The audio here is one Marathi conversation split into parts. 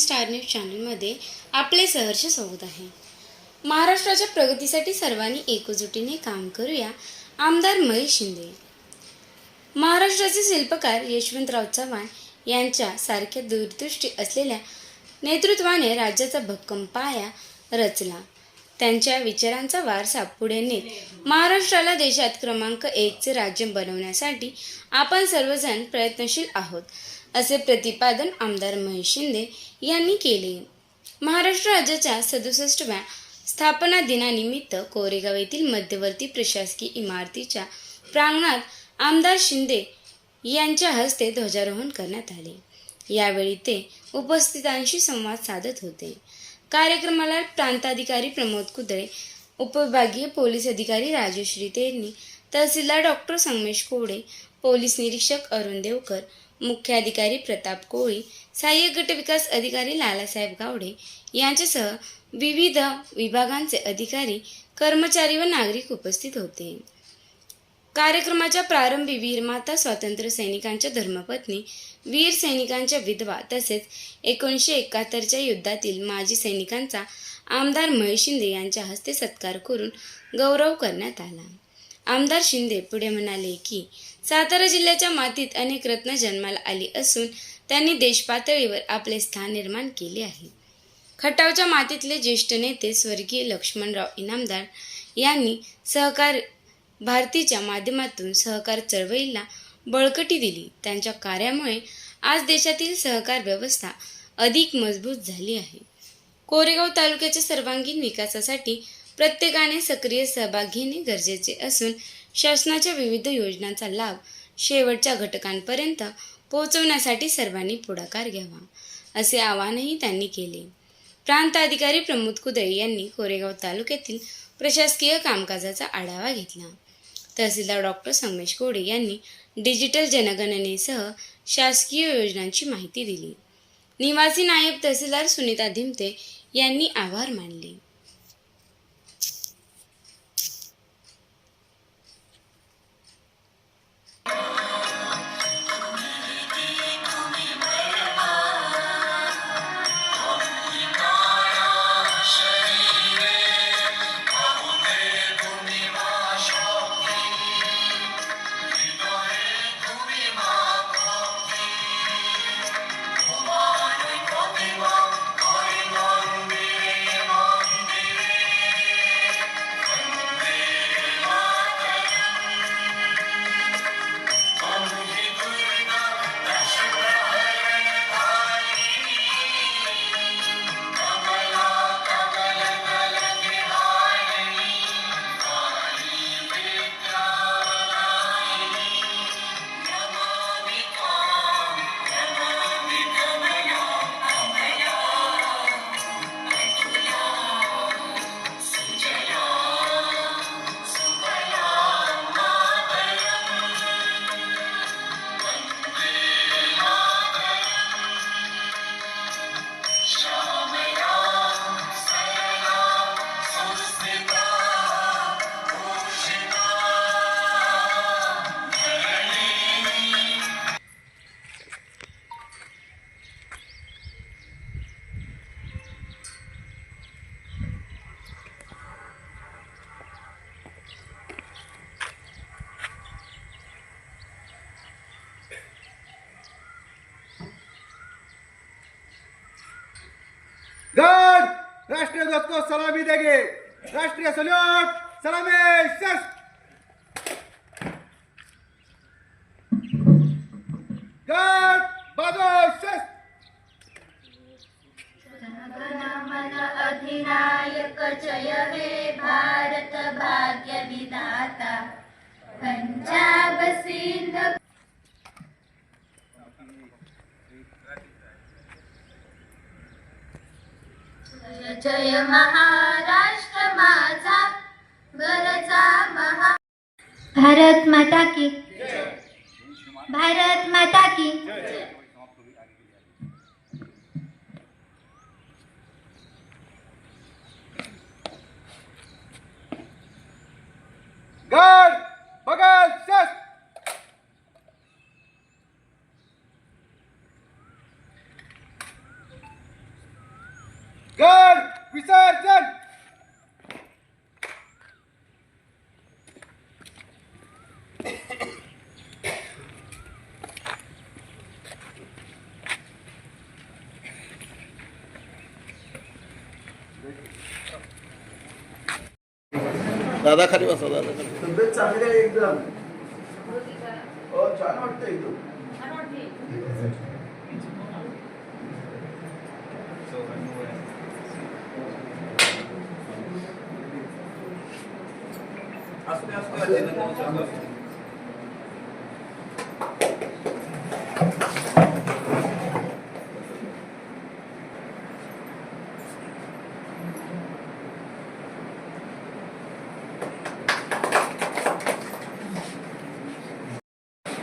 स्टार न्यूज चॅनलमध्ये आपले सहर्ष स्वागत आहे। महाराष्ट्राच्या प्रगतीसाठी सर्वांनी एकजुटीने काम करूया, आमदार महेश शिंदे। महाराष्ट्राचे शिल्पकार यशवंतराव चव्हाण यांच्या सारख्या दूरदृष्टी असलेल्या नेतृत्वाने राज्याचा भक्कम पाया रचला। त्यांच्या विचारांचा वारसा पुढे नेत महाराष्ट्राला देशात क्रमांक 1चे राज्य बनवण्यासाठी आपण सर्वजण प्रयत्नशील आहोत, असे प्रतिपादन आमदार महेश शिंदे यांनी केले। महाराष्ट्र राज्याच्या 67व्या स्थापना दिनानिमित्त कोरेगाव येथील मध्यवर्ती प्रशासकीय इमारतीच्या प्रांगणात आमदार शिंदे यांच्या हस्ते ध्वजारोहण करण्यात आले। यावेळी ते उपस्थितांशी संवाद साधत होते। कार्यक्रमाला प्रांताधिकारी प्रमोद कुदळे, उपविभागीय पोलीस अधिकारी राजश्री तेरणी, तहसीलदार डॉक्टर संगमेश कोडे, पोलीस निरीक्षक अरुण देवकर, मुख्याधिकारी प्रताप कोळी, सहाय्यक गट विकास अधिकारी लालासाहेब गावडे यांच्यासह विविध विभागांचे अधिकारी, कर्मचारी व नागरिक उपस्थित होते। कार्यक्रमाच्या प्रारंभी वीरमाता स्वातंत्र्य सैनिकांच्या धर्मपत्नी, वीर सैनिकांच्या विधवा तसेच 1971च्या युद्धातील माजी सैनिकांचा आमदार महेश शिंदे यांच्या हस्ते सत्कार करून गौरव करण्यात आला। आमदार शिंदे पुढे म्हणाले की सातारा जिल्ह्याच्या मातीत अनेक रत्न जन्माला आली असून त्यांनी देशपातळीवर आपले स्थान निर्माण केले आहे। खटावच्या मातीतले ज्येष्ठ नेते स्वर्गीय लक्ष्मणराव इनामदार यांनी सहकार भारतीच्या माध्यमातून सहकार चळवळीला बळकटी दिली। त्यांच्या कार्यामुळे आज देशातील सहकार व्यवस्था अधिक मजबूत झाली आहे। कोरेगाव तालुक्याच्या सर्वांगीण विकासासाठी प्रत्येकाने सक्रिय सहभाग घेणे गरजेचे असून शासनाच्या विविध योजनांचा लाभ शेवटच्या घटकांपर्यंत पोहोचवण्यासाठी सर्वांनी पुढाकार घ्यावा, असे आवाहनही त्यांनी केले। प्रांत अधिकारी प्रमोद कुदळे यांनी कोरेगाव तालुक्यातील प्रशासकीय कामकाजाचा आढावा घेतला। तहसीलदार डॉक्टर संगमेश कोडे यांनी डिजिटल जनगणनेसह शासकीय योजनांची माहिती दिली। निवासी नायब तहसीलदार सुनीता धिमते यांनी आभार मानले। गार्ड राष्ट्रीय ध्वज को सलामी देंगे। राष्ट्रीय सल्यूट, सलामी शस्त्र। गार्ड बाजू शस्त्र। मन अधिनायक जय हे भारत भाग्य विधाता, पंजाब सिंध जय महाराष्ट्र माझा गरजा महा। भारत माता की, भारत माता की। गार्ड बगल शस्त्र। दादा खाली बसा, दादा खाली. तब्येत चांगली आहे एकदम. हो, छान वाटतं एकदम.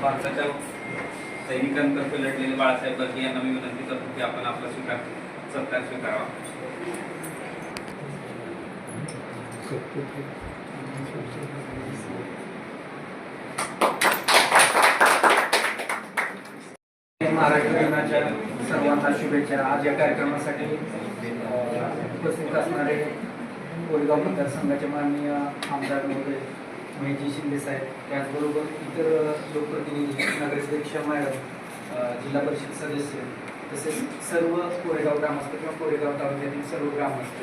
भारताच्या सैनिकांतर्फे लढलेले बाळासाहेब बर्गे यांना मी विनंती करतो की आपण आपला सत्कार स्वीकारावा. महाराष्ट्र दिनाच्या सर्वांना शुभेच्छा. आज या कार्यक्रमासाठी उपस्थित असणारे कोरेगाव मतदारसंघाचे माननीय आमदार महोदय महेशजी शिंदे साहेब, त्याचबरोबर इतर लोकप्रतिनिधी, नगराध्यक्ष मॅडम, जिल्हा परिषद सदस्य, तसेच सर्व कोरेगाव ग्रामस्थ किंवा कोरेगाव तालुक्यातील सर्व ग्रामस्थ,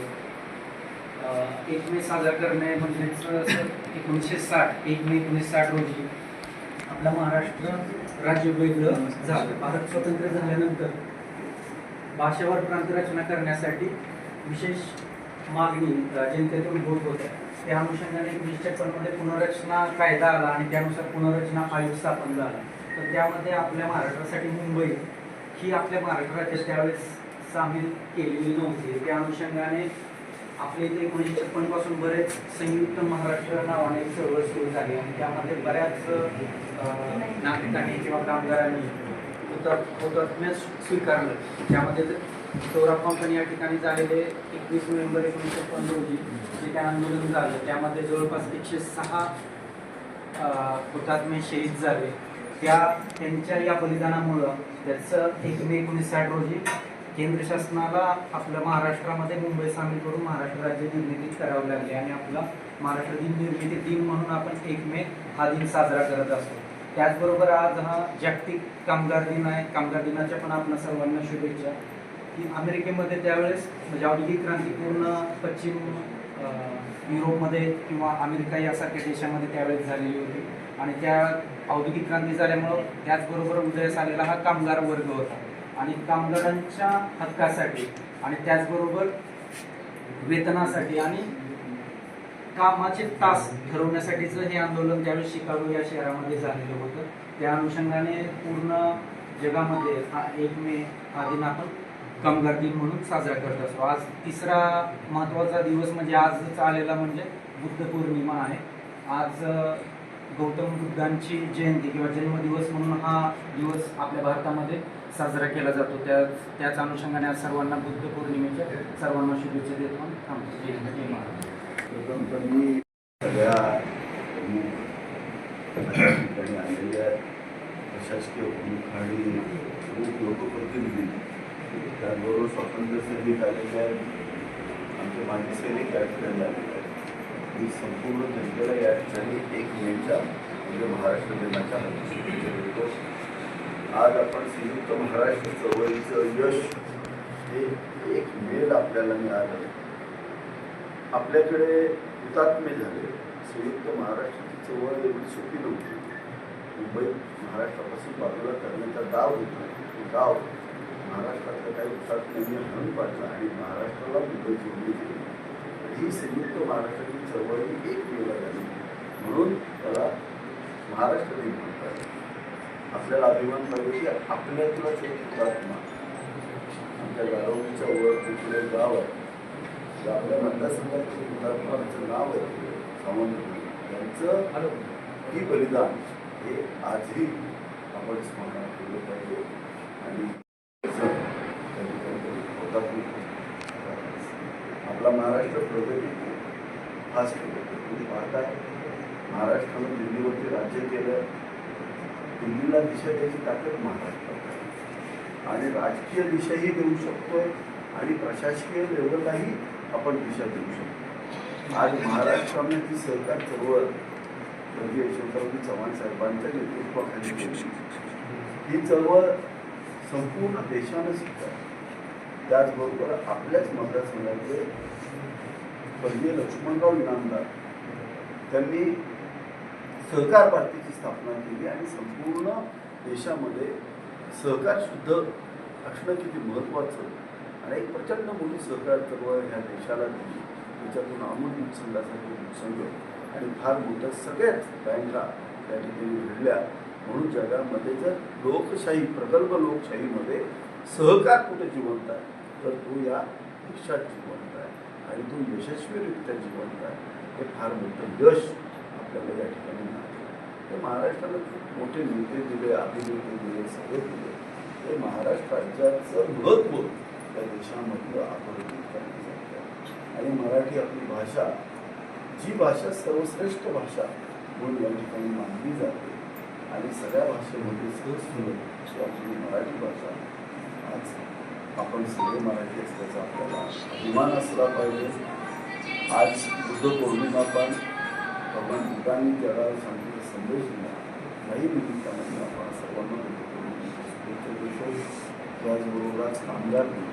1 मे साजरा करणे म्हणजेच 1 मे 1960 रोजी आपला महाराष्ट्र राज्य वेगळं झालं. भारत स्वतंत्र झाल्यानंतर भाषावर प्रांतरचना करण्यासाठी विशेष मागणी जनतेतून होत होत्या. त्या अनुषंगाने 1956 पुनर्रचना कायदा आला आणि त्यानुसार पुनर्रचना आयोग स्थापन झाला. तर त्यामध्ये आपल्या महाराष्ट्रासाठी मुंबई ही आपल्या महाराष्ट्र राज्यात त्यावेळेस सामील केलेली नव्हती. त्या अनुषंगाने आपल्या इथे 1956 पासून बरेच संयुक्त महाराष्ट्र नावाने चळवळ सुरू झाली आणि त्यामध्ये बऱ्याच नागरिकांनी किंवा कामगारांनी हुतात्म्य स्वीकारलं. त्यामध्ये सौरभ कंपनी या ठिकाणी झालेले 21 नोव्हेंबर 1956 रोजी जे काय आंदोलन झालं त्यामध्ये जवळपास 106 हुतात्मे शहीद झाले. त्यांच्या या बलिदानामुळं त्याचं 1 मे 1960 रोजी केंद्र शासनाला आपल्या महाराष्ट्रामध्ये मुंबई सामील करून महाराष्ट्र राज्य निर्मिती करावी लागली आणि आपला महाराष्ट्र दिन निर्मिती दिन म्हणून आपण 1 मे हा दिन साजरा करत असतो. त्याचबरोबर आज हा जागतिक कामगार दिन आहे. कामगार दिनाच्या पण आपल्या सर्वांना शुभेच्छा. की अमेरिकेमध्ये त्यावेळेस म्हणजे औद्योगिक क्रांती पूर्ण पश्चिम युरोपमध्ये किंवा अमेरिका यासारख्या देशामध्ये त्यावेळेस झालेली होती आणि त्या औद्योगिक क्रांती झाल्यामुळं त्याचबरोबर उदयास आलेला हा कामगार वर्ग होता आणि कामगारांच्या हक्कासाठी आणि त्याचबरोबर वेतनासाठी आणि कामाचे तास ठरवण्यासाठीचं हे आंदोलन त्यावेळेस शिकागो या शहरामध्ये झालेलं होतं. त्या अनुषंगाने पूर्ण जगामध्ये हा 1 मे हा दिन आपण कामगार दिन म्हणून साजरा करत असतो. आज तिसरा महत्त्वाचा दिवस म्हणजे आजच आलेला म्हणजे बुद्ध पौर्णिमा आहे. आज गौतम बुद्धांची जयंती किंवा जन्मदिवस म्हणून हा दिवस आपल्या भारतामध्ये साजरा केला जातो. त्याच अनुषंगाने आज सर्वांना बुद्ध पौर्णिमेच्या सर्वांना शुभेच्छा देतो. मी सगळ्या ठिकाणी आलेल्या प्रशासकीय प्रमुख आणि प्रमुख लोकप्रतिनिधी, त्याचबरोबर स्वातंत्र्य सैनिक आलेले आहेत, आमचे माजी सैनिक या ठिकाणी आलेले आहेत. मी संपूर्ण जनतेला या ठिकाणी 1 मेच्या म्हणजे महाराष्ट्र दिनाच्या शुभेच्छा देतो. आज आपण संयुक्त महाराष्ट्र चळवळीचं यश हे 1 मेला आपल्याला मिळालं. आपल्याकडे हुतात्मे झाले. संयुक्त महाराष्ट्राची चळवळ एवढी सोपी नव्हती. मुंबई महाराष्ट्रापासून बाजूला करण्याचा डाव होता. तो डाव महाराष्ट्रातल्या काही हुतात्म्यांनी हाणून पाडला आणि महाराष्ट्राला मुंबई जोडली गेली. ही संयुक्त महाराष्ट्राची चळवळ 1 मेला झाली म्हणून त्याला महाराष्ट्र दिन म्हणतात. आपल्याला अभिमान पाहिजे की आपल्यातलाच एक हुतात्मा आमच्या गारवणीच्या वर कुठले गाव आहे, आपल्या मतदारसंघातील हुतात्माचं नाव आहे सावंत, त्यांचं ही बलिदान हे आजही आपण स्मरणात ठेवलं पाहिजे आणि आपला महाराष्ट्र प्रगती फास्ट होतो. तुम्ही पाहताय महाराष्ट्रानं दिल्लीवरती राज्य केलं. दिल्लीला दिशा द्यायची ताकद महाराष्ट्रात आहे आणि राजकीय दिशाही देऊ शकतोय आणि प्रशासकीय लेवललाही आपण दिशा देऊ शकतो. आज महाराष्ट्राने ती सरकार चळवळ म्हणजे यशवंतराव चव्हाण साहेबांच्या नेतृत्वाखाली केली. ही चळवळ संपूर्ण देशानं स्वीकारली. त्याचबरोबर आपल्याच मतदारसंघाचे स्वर्गीय लक्ष्मणराव इनामदार त्यांनी सहकार भारतीची स्थापना केली आणि संपूर्ण देशामध्ये सहकार शुद्ध असणं किती महत्त्वाचं आणि एक प्रचंड मोठी सहकार चळवळ ह्या देशाला दिली. त्याच्यातून अमूल दूध संघासाठी दूध संघ आणि फार मोठ्या सगळ्याच बँका त्या ठिकाणी घडल्या. म्हणून जगामध्ये जर लोकशाही प्रगल्भ लोकशाहीमध्ये सहकार कुठे जिवंत आहे तर तो या देशात जिवंत आहे आणि तो यशस्वीरित्या जिवंत आहे. हे फार मोठं यश आपल्याला या ठिकाणी मिळालं. ते महाराष्ट्राला खूप मोठे नेते दिले, अभिनेते दिले, सगळे दिले. ते महाराष्ट्र राज्याचं महत्त्व या देशामधलं अधोरेखित करण्यासाठी आहे. आणि मराठी आपली भाषा जी भाषा सर्वश्रेष्ठ भाषा म्हणून या ठिकाणी मानली जाते आणि सगळ्या भाषेमध्ये सहज आपली मराठी भाषा आज आपण सगळे मराठी असल्याचा आपल्याला अभिमान असला पाहिजे. आज बुद्ध पौर्णिमा पण भगवान बुद्धांनी जगाला सांगितलेला संदेश दिला. याही निमित्ताने आपण सर्वांना बुद्ध पौर्णिमेच्या शुभेच्छा देतो. त्याचबरोबर आज कामगार दिन.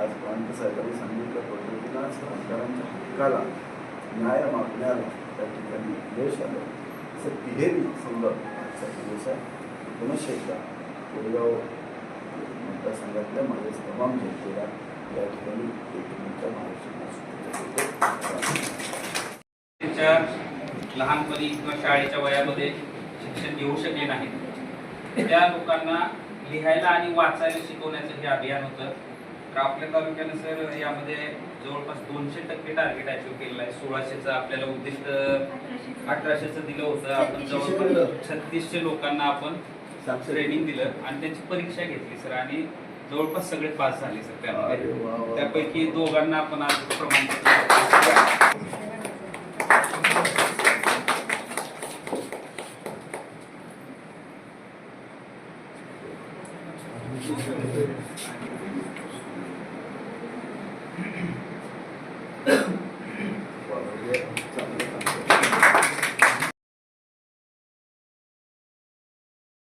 आज प्रांत साहेबांनी सांगितल्या पद्धतीनं आज कामगारांच्या हक्काला न्याय मागण्याला त्या ठिकाणी यश आलं. असं तिहेरी संदर्भ आजचा दिवस आहे. पुनश्च एकदा कोरेगाव मतदारसंघातल्या माझ्या तमाम जनतेला या ठिकाणी एकमेकांच्या त्यांच्या लहानपणी किंवा शाळेच्या वयामध्ये शिक्षण घेऊ शकले नाहीत त्या लोकांना लिहायला आणि वाचायला शिकवण्याचं हे अभियान होतं. तर आपल्या तालुक्यानं सर यामध्ये जवळपास 200% टार्गेट अचीव केलेलं आहे. 1600चं आपल्याला उद्दिष्ट 1800चं दिलं होतं. आपण जवळपास 3600 लोकांना आपण ट्रेनिंग दिलं आणि त्यांची परीक्षा घेतली सर आणि जवळपास सगळे पास झाले सर. त्यामध्ये त्यापैकी दोघांना आपण आज प्रमाणपत्र